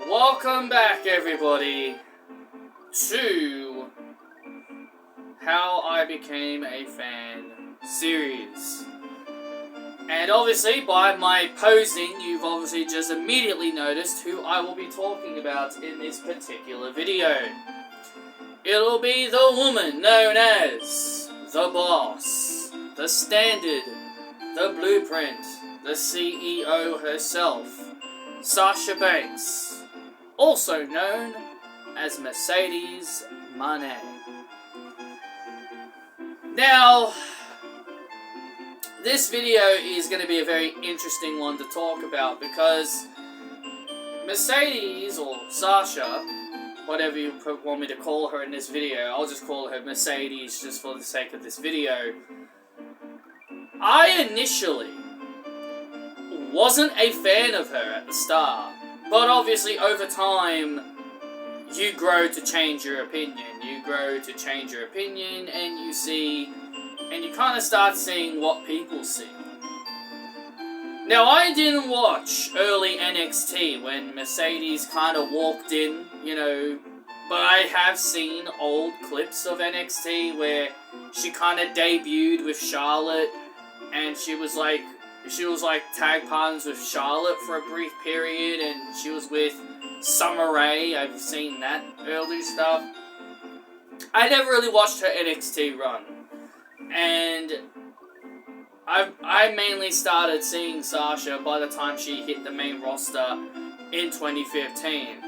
Welcome back, everybody, to How I Became a Fan series. And obviously, by my posing, you've obviously just immediately noticed who I will be talking about in this particular video. It'll be the woman known as the boss, the standard, the blueprint, the CEO herself, Sasha Banks, also known as Mercedes Moné. Now, this video is going to be a very interesting one to talk about because Mercedes, or Sasha, whatever you want me to call her in this video, I'll just call her Mercedes just for the sake of this video. I initially wasn't a fan of her at the start, but obviously over time, you grow to change your opinion. You grow to change your opinion, and you see, and you kind of start seeing what people see. Now, I didn't watch early NXT when Mercedes kind of walked in, you know, but I have seen old clips of NXT where she kind of debuted with Charlotte, and she was like tag partners with Charlotte for a brief period, and she was with Summer Rae. I've seen that early stuff. I never really watched her NXT run, and I mainly started seeing Sasha by the time she hit the main roster in 2015.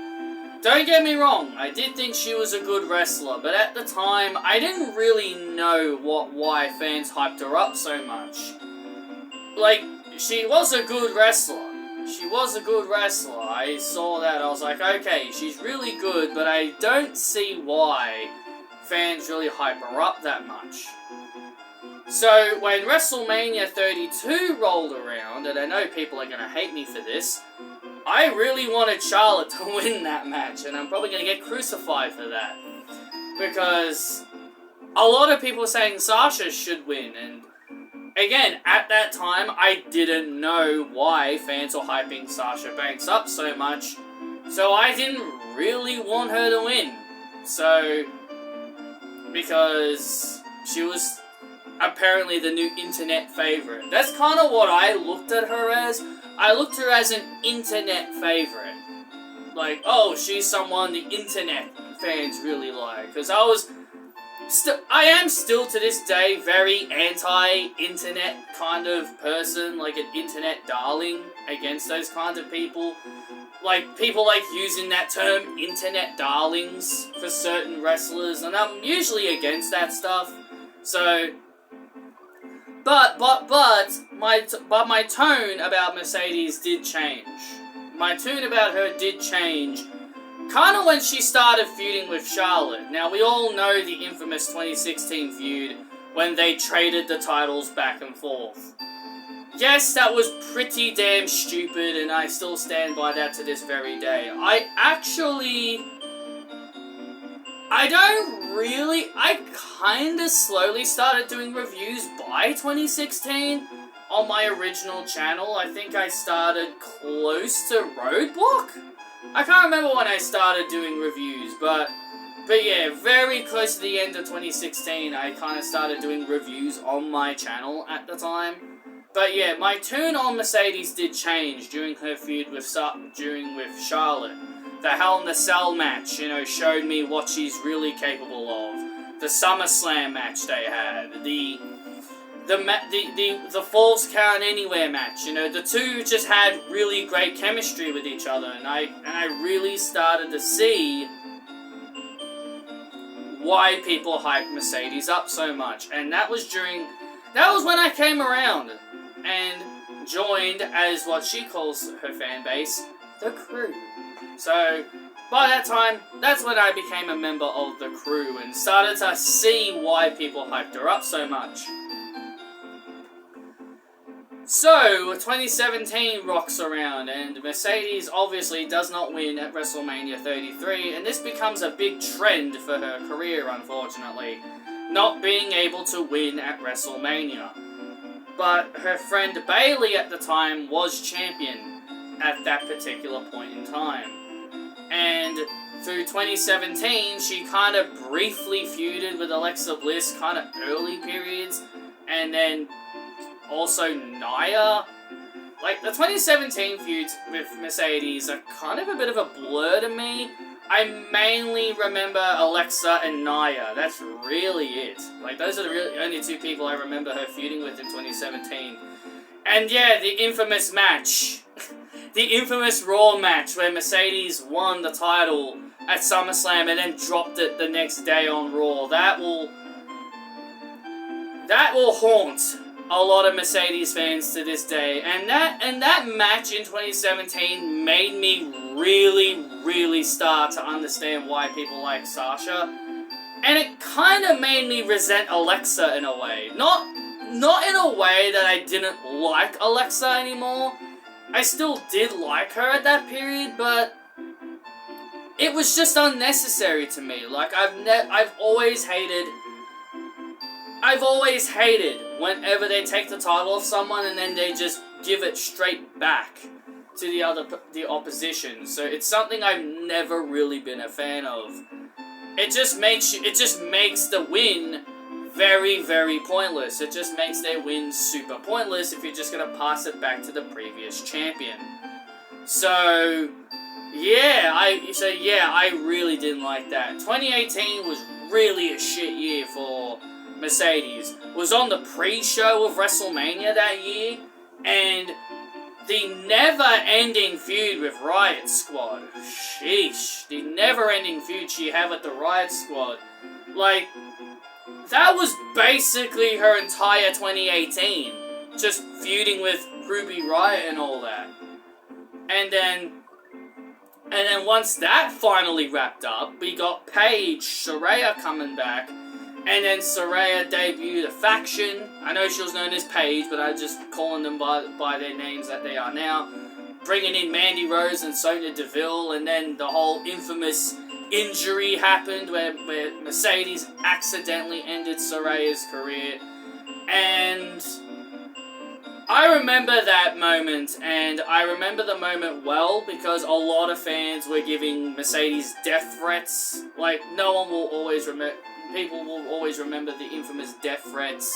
Don't get me wrong, I did think she was a good wrestler, but at the time, I didn't really know why fans hyped her up so much. Like, she was a good wrestler. She was a good wrestler. I saw that. I was like, okay, she's really good, but I don't see why fans really hype her up that much. So, when WrestleMania 32 rolled around, and I know people are going to hate me for this, I really wanted Charlotte to win that match, and I'm probably going to get crucified for that. Because a lot of people are saying Sasha should win, and again, at that time, I didn't know why fans were hyping Sasha Banks up so much, so I didn't really want her to win. So, because she was apparently the new internet favorite. That's kind of what I looked at her as. I looked at her as an internet favorite. Like, oh, she's someone the internet fans really like. Because I am still to this day very anti-internet kind of person, like an internet darling against those kinds of people. Like, people like using that term, internet darlings, for certain wrestlers, and I'm usually against that stuff. So, but my tone about Mercedes did change. My tune about her did change kind of when she started feuding with Charlotte. Now, we all know the infamous 2016 feud when they traded the titles back and forth. Yes, that was pretty damn stupid, and I still stand by that to this very day. I kind of slowly started doing reviews by 2016 on my original channel. I think I started close to Roadblock? I can't remember when I started doing reviews, but yeah, very close to the end of 2016, I kind of started doing reviews on my channel at the time. But yeah, my tune on Mercedes did change during her feud with Charlotte. The Hell in the Cell match, you know, showed me what she's really capable of. The SummerSlam match they had, the Falls Count Anywhere match, you know, the two just had really great chemistry with each other, and I really started to see why people hyped Mercedes up so much, and that was when I came around and joined, as what she calls her fan base, the Crew. So, by that time, that's when I became a member of the Crew and started to see why people hyped her up so much. So, 2017 rocks around, and Mercedes obviously does not win at WrestleMania 33, and this becomes a big trend for her career, unfortunately, not being able to win at WrestleMania. But her friend Bayley at the time was champion at that particular point in time. And through 2017, she kind of briefly feuded with Alexa Bliss, kind of early periods, and then also Nia. Like, the 2017 feuds with Mercedes are kind of a bit of a blur to me. I mainly remember Alexa and Nia. That's really it. Like, those are the really only two people I remember her feuding with in 2017. And yeah, the infamous match. The infamous Raw match where Mercedes won the title at SummerSlam and then dropped it the next day on Raw. That will haunt a lot of Mercedes fans to this day. And that match in 2017 made me really start to understand why people like Sasha. And it kind of made me resent Alexa in a way. Not in a way that I didn't like Alexa anymore. I still did like her at that period, but it was just unnecessary to me. Like, I've always hated whenever they take the title off someone and then they just give it straight back to the opposition. So it's something I've never really been a fan of. It just makes the win very pointless. It just makes their win super pointless if you're just gonna pass it back to the previous champion. So yeah, I really didn't like that. 2018 was really a shit year for Mercedes. Was on the pre-show of WrestleMania that year, and the never-ending feud with Riot Squad. Sheesh. The never-ending feud she had with the Riot Squad. Like, that was basically her entire 2018. Just feuding with Ruby Riott and all that. And then once that finally wrapped up, we got Paige, Saraya coming back. And then Saraya debuted a faction. I know she was known as Paige, but I'm just calling them by their names that they are now. Bringing in Mandy Rose and Sonya Deville, and then the whole infamous injury happened where Mercedes accidentally ended Saraya's career. And I remember that moment, and I remember the moment well because a lot of fans were giving Mercedes death threats. Like, no one will always remember. People will always remember the infamous death threats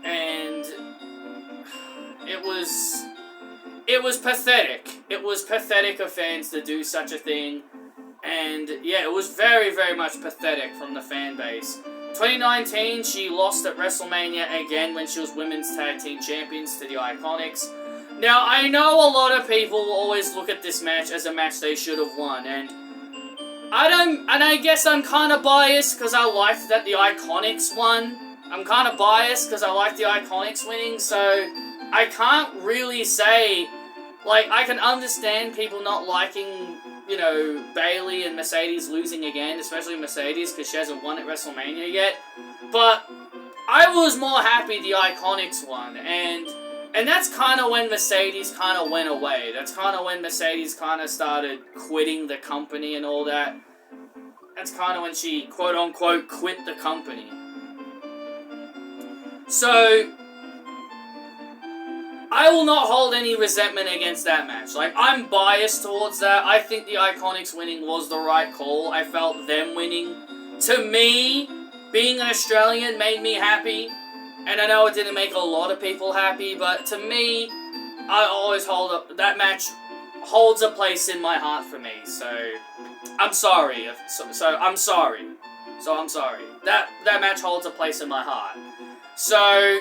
and it was pathetic. It was pathetic of fans to do such a thing, and yeah, it was very much pathetic from the fan base. 2019, she lost at WrestleMania again when she was Women's Tag Team Champions to the Iconics. Now, I know a lot of people will always look at this match as a match they should have won, and I guess I'm kind of biased because I liked that the Iconics won. I'm kind of biased because I like the Iconics winning, so I can't really say, like, I can understand people not liking, you know, Bayley and Mercedes losing again, especially Mercedes because she hasn't won at WrestleMania yet, but I was more happy the Iconics won, and that's kind of when Mercedes kind of went away. That's kind of when Mercedes kind of started quitting the company and all that. That's kind of when she, quote-unquote, quit the company. So, I will not hold any resentment against that match. Like, I'm biased towards that. I think the Iconics winning was the right call. I felt them winning, to me, being an Australian, made me happy. And I know it didn't make a lot of people happy, but to me, I always hold up, that match holds a place in my heart for me, so I'm sorry. I'm sorry. That match holds a place in my heart. So,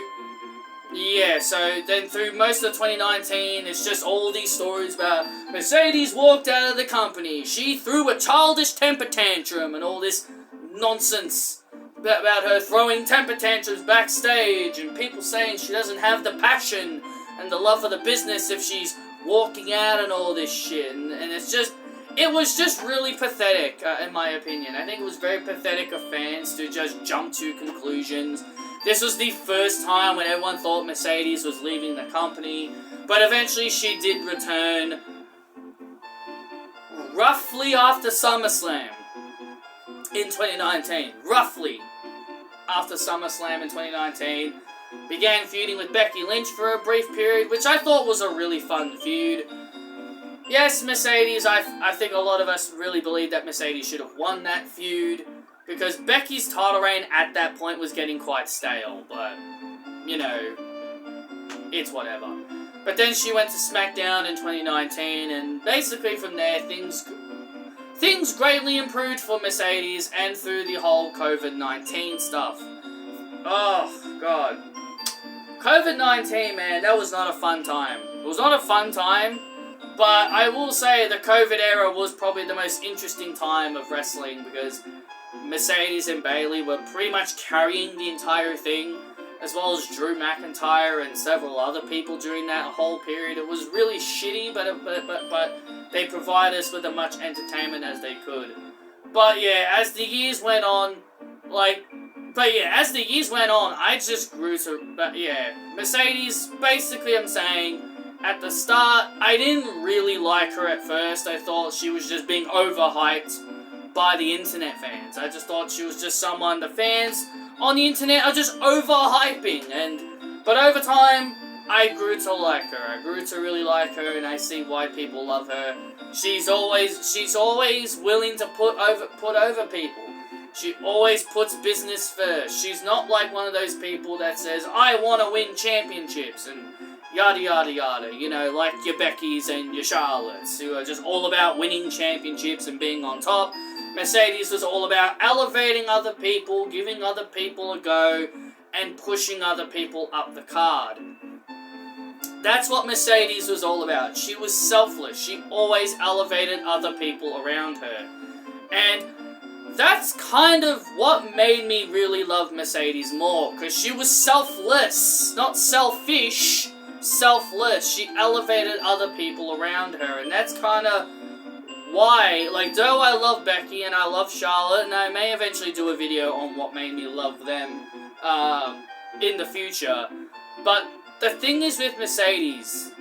yeah, so then through most of 2019, it's just all these stories about Mercedes walked out of the company, she threw a childish temper tantrum, and all this nonsense about her throwing temper tantrums backstage, and people saying she doesn't have the passion and the love for the business if she's walking out and all this shit, and it was just really pathetic, in my opinion. I think it was very pathetic of fans to just jump to conclusions. This was the first time when everyone thought Mercedes was leaving the company, but eventually she did return roughly after SummerSlam in 2019. Roughly after SummerSlam in 2019. Began feuding with Becky Lynch for a brief period, which I thought was a really fun feud. Yes, Mercedes, I think a lot of us really believe that Mercedes should have won that feud, because Becky's title reign at that point was getting quite stale, but, you know, it's whatever. But then she went to SmackDown in 2019, and basically from there, things greatly improved for Mercedes, and through the whole COVID-19 stuff. Oh, God. COVID-19, man, that was not a fun time. It was not a fun time, but I will say the COVID era was probably the most interesting time of wrestling, because Mercedes and Bayley were pretty much carrying the entire thing, as well as Drew McIntyre and several other people during that whole period. It was really shitty, but they provided us with as much entertainment as they could. But yeah, as the years went on, I just grew to, Mercedes, basically I'm saying, at the start, I didn't really like her at first. I thought she was just being overhyped by the internet fans. I just thought she was just someone the fans on the internet are just overhyping, but over time, I grew to like her. I grew to really like her, and I see why people love her. She's always willing to put over people. She always puts business first. She's not like one of those people that says, I want to win championships, and yada yada yada, you know, like your Beckys and your Charlottes, who are just all about winning championships and being on top. Mercedes was all about elevating other people, giving other people a go, and pushing other people up the card. That's what Mercedes was all about. She was selfless. She always elevated other people around her. And that's kind of what made me really love Mercedes more, because she was selfless, not selfish, selfless. She elevated other people around her, and that's kind of why, like, though I love Becky and I love Charlotte, and I may eventually do a video on what made me love them in the future, but the thing is with Mercedes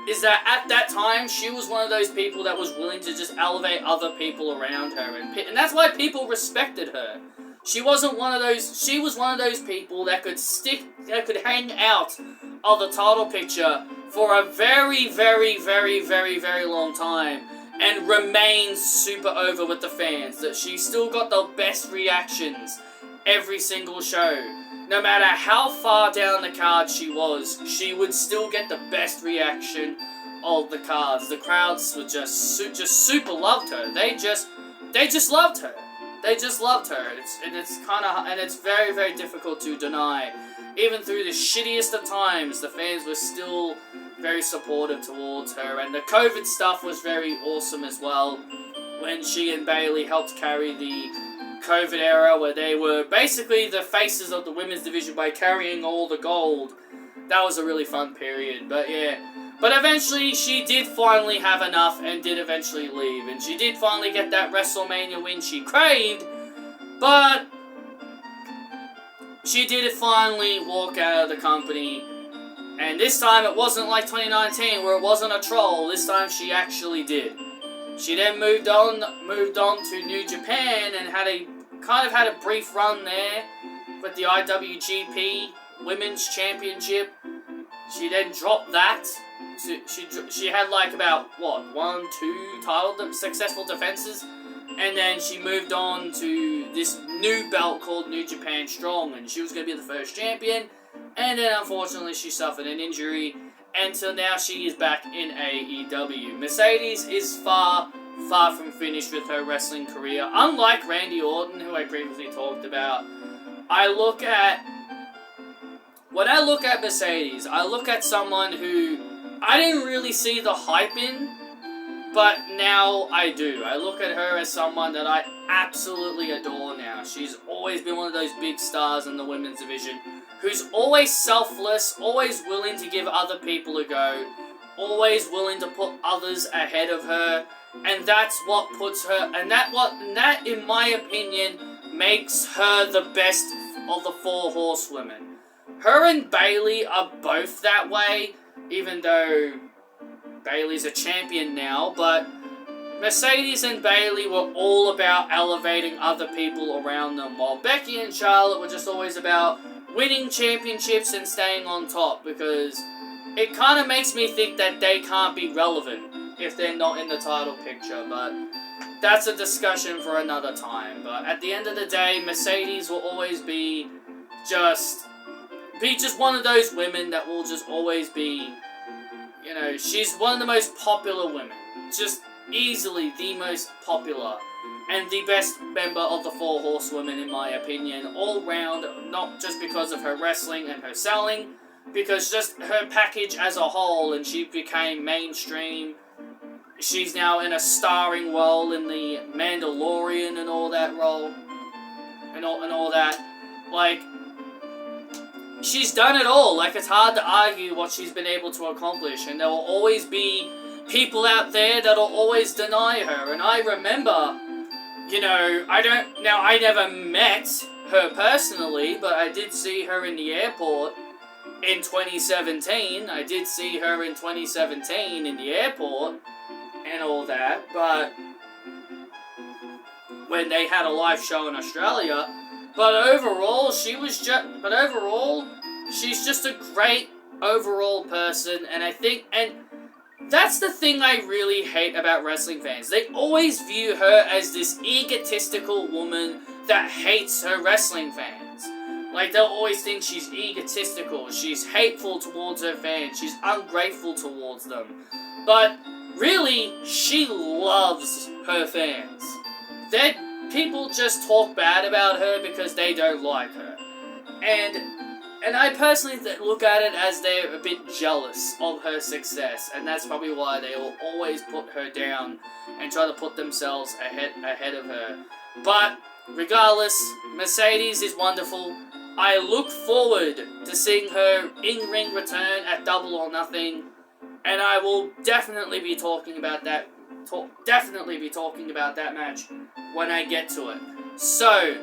is that at that time, she was one of those people that was willing to just elevate other people around her, and that's why people respected her. She was one of those people that could hang out of the title picture for a very, very, very, very, very long time and remain super over with the fans. That she still got the best reactions every single show. No matter how far down the card she was, she would still get the best reaction of the cards. The crowds were just super loved her. They just loved her. They just loved her. It's very, very difficult to deny. Even through the shittiest of times, the fans were still very supportive towards her, and the COVID stuff was very awesome as well, when she and Bayley helped carry the COVID era, where they were basically the faces of the women's division by carrying all the gold. That was a really fun period, but yeah. But eventually, she did finally have enough and did eventually leave, and she did finally get that WrestleMania win she craved, but she did finally walk out of the company. And this time it wasn't like 2019 where it wasn't a troll. This time she actually did. She then moved on to New Japan and had a brief run there with the IWGP Women's Championship. She then dropped that. She had like about 2 successful defenses, and then she moved on to this new belt called New Japan Strong, and she was going to be the first champion. And then, unfortunately, she suffered an injury, and so now she is back in AEW. Mercedes is far from finished with her wrestling career. Unlike Randy Orton, who I previously talked about, when I look at Mercedes, I look at someone who I didn't really see the hype in, but now I do. I look at her as someone that I absolutely adore now. She's always been one of those big stars in the women's division, who's always selfless, always willing to give other people a go, always willing to put others ahead of her, and that's what puts her, and that, in my opinion, makes her the best of the 4 horsewomen. Her and Bayley are both that way, even though Bayley's a champion now, but Mercedes and Bayley were all about elevating other people around them, while Becky and Charlotte were just always about winning championships and staying on top, because it kind of makes me think that they can't be relevant if they're not in the title picture, but that's a discussion for another time. But at the end of the day, Mercedes will always be just one of those women that will just always be, you know, she's one of the most popular women. Just easily the most popular. And the best member of the Four Horsewomen, in my opinion, all round, not just because of her wrestling and her selling, because just her package as a whole, and she became mainstream. She's now in a starring role in the Mandalorian and all that role, and all that. Like, she's done it all. Like, it's hard to argue what she's been able to accomplish, and there will always be people out there that'll always deny her. And I remember, you know, I never met her personally, but I did see her in the airport in 2017. I did see her in 2017 in the airport and all that, but when they had a live show in Australia. But overall, she's just a great overall person, and I think, and that's the thing I really hate about wrestling fans. They always view her as this egotistical woman that hates her wrestling fans. Like, they'll always think she's egotistical, she's hateful towards her fans, she's ungrateful towards them. But really, she loves her fans. People just talk bad about her because they don't like her. And I personally look at it as they're a bit jealous of her success, and that's probably why they will always put her down and try to put themselves ahead of her. But regardless, Mercedes is wonderful. I look forward to seeing her in-ring return at Double or Nothing, and I will definitely be talking about that. Match when I get to it. So,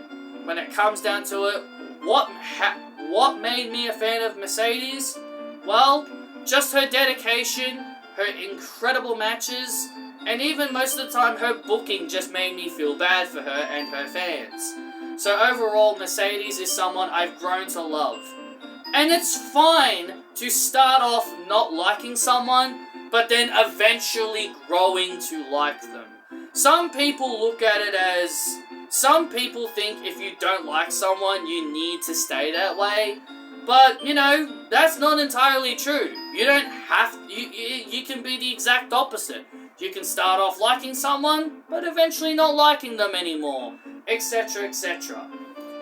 when it comes down to it, what made me a fan of Mercedes? Well, just her dedication, her incredible matches, and even most of the time her booking just made me feel bad for her and her fans. So overall, Mercedes is someone I've grown to love. And it's fine to start off not liking someone, but then eventually growing to like them. Some people look at it as, some people think if you don't like someone, you need to stay that way. But, you know, that's not entirely true. You don't have, you can be the exact opposite. You can start off liking someone, but eventually not liking them anymore, etc., etc.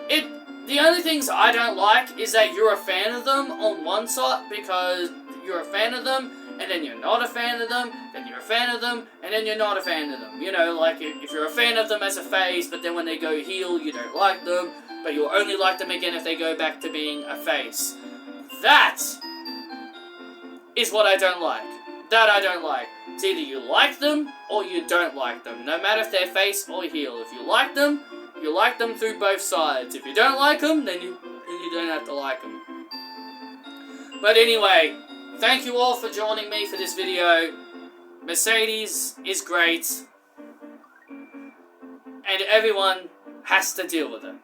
The only things I don't like is that you're a fan of them on one side, because you're a fan of them, and then you're not a fan of them, then you're a fan of them, and then you're not a fan of them. You know, like, if you're a fan of them as a face, but then when they go heel, you don't like them, but you'll only like them again if they go back to being a face. That is what I don't like. That I don't like. It's either you like them, or you don't like them, no matter if they're face or heel. If you like them through both sides. If you don't like them, then you don't have to like them. But anyway, thank you all for joining me for this video. Mercedes is great, and everyone has to deal with it.